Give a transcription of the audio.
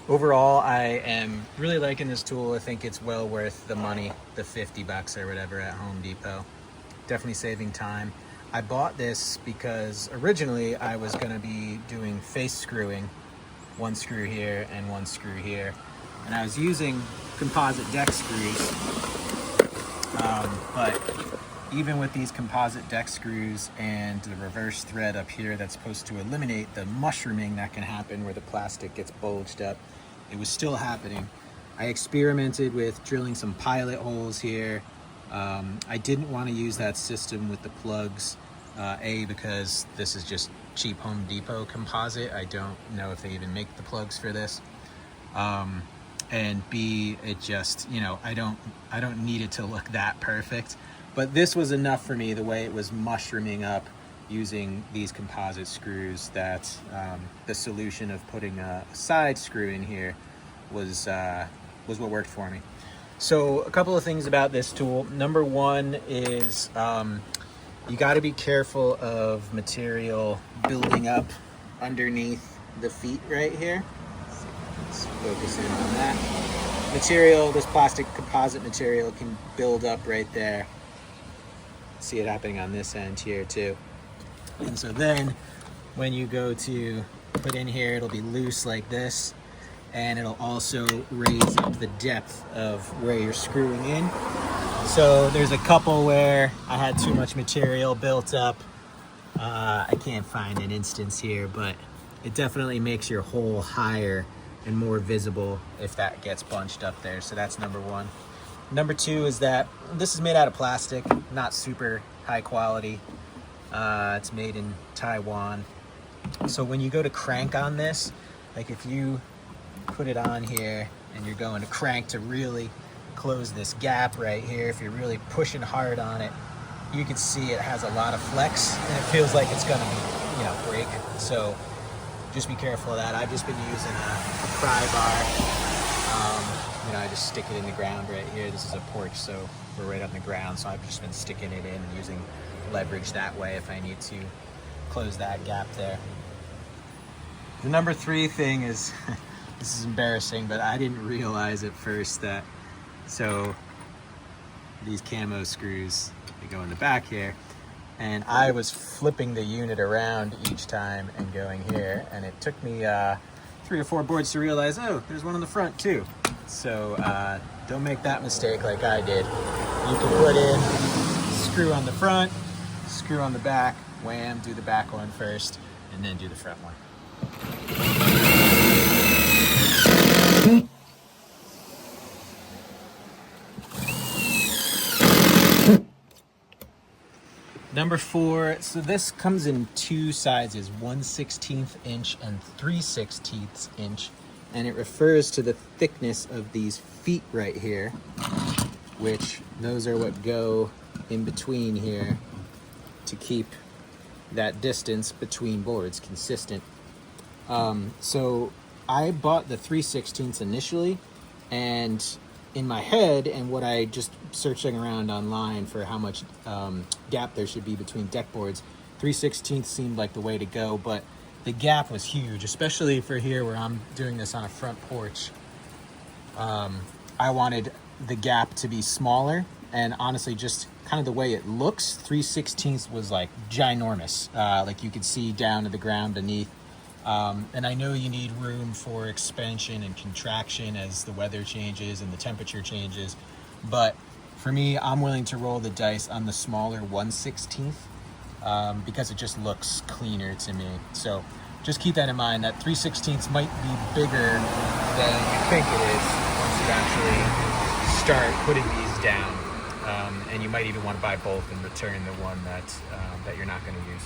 Overall, I am really liking this tool. I think it's well worth the money, the 50 bucks or whatever at Home Depot. Definitely saving time. I bought this because originally I was going to be doing face screwing, one screw here and one screw here. And I was using composite deck screws. But even with these composite deck screws and the reverse thread up here that's supposed to eliminate the mushrooming that can happen where the plastic gets bulged up, it was still happening. I experimented with drilling some pilot holes here. I didn't want to use that system with the plugs, A, because this is just cheap Home Depot composite. I don't know if they even make the plugs for this. And B, it just, you know, I don't need it to look that perfect. But this was enough for me, the way it was mushrooming up using these composite screws, that the solution of putting a side screw in here was what worked for me. So a couple of things about this tool. Number one is you got to be careful of material building up underneath the feet right here. Let's focus in on that. Material, this plastic composite material can build up right there. See it happening on this end here too. And so then when you go to put in here, it'll be loose like this, and it'll also raise up the depth of where you're screwing in. So there's a couple where I had too much material built up. I can't find an instance here, but it definitely makes your hole higher and more visible if that gets bunched up there. So that's number one. Number two is that this is made out of plastic, not super high quality. It's made in Taiwan. So when you go to crank on this, like if you put it on here and you're going to crank to really close this gap right here, if you're really pushing hard on it, you can see it has a lot of flex and it feels like it's gonna be, you know, break. So just be careful of that. I've just been using a pry bar. You know, I just stick it in the ground right here. This is a porch, so we're right on the ground. So I've just been sticking it in and using leverage that way if I need to close that gap there. The number three thing is, this is embarrassing, but I didn't realize at first that, so these camo screws, they go in the back here, and I was flipping the unit around each time and going here, and it took me 3 or 4 boards to realize, oh, there's one on the front too. So don't make that mistake like I did. You can put in screw on the front, screw on the back, wham, do the back one first, and then do the front one. Number 4, so this comes in 2 sizes, 1/16 inch and 3/16 inch, and it refers to the thickness of these feet right here, which those are what go in between here to keep that distance between boards consistent. So I bought the 3/16 initially, and in my head, and what I just searching around online for how much gap there should be between deck boards, 3/16 seemed like the way to go, but the gap was huge, especially for here where I'm doing this on a front porch. I wanted the gap to be smaller, and honestly, just kind of the way it looks, 3/16 was like ginormous. Like you could see down to the ground beneath. And I know you need room for expansion and contraction as the weather changes and the temperature changes, but for me, I'm willing to roll the dice on the smaller 1/16 because it just looks cleaner to me. So just keep that in mind, that 3/16 might be bigger than you think it is once you actually start putting these down. And you might even want to buy both and return the one that you're not going to use.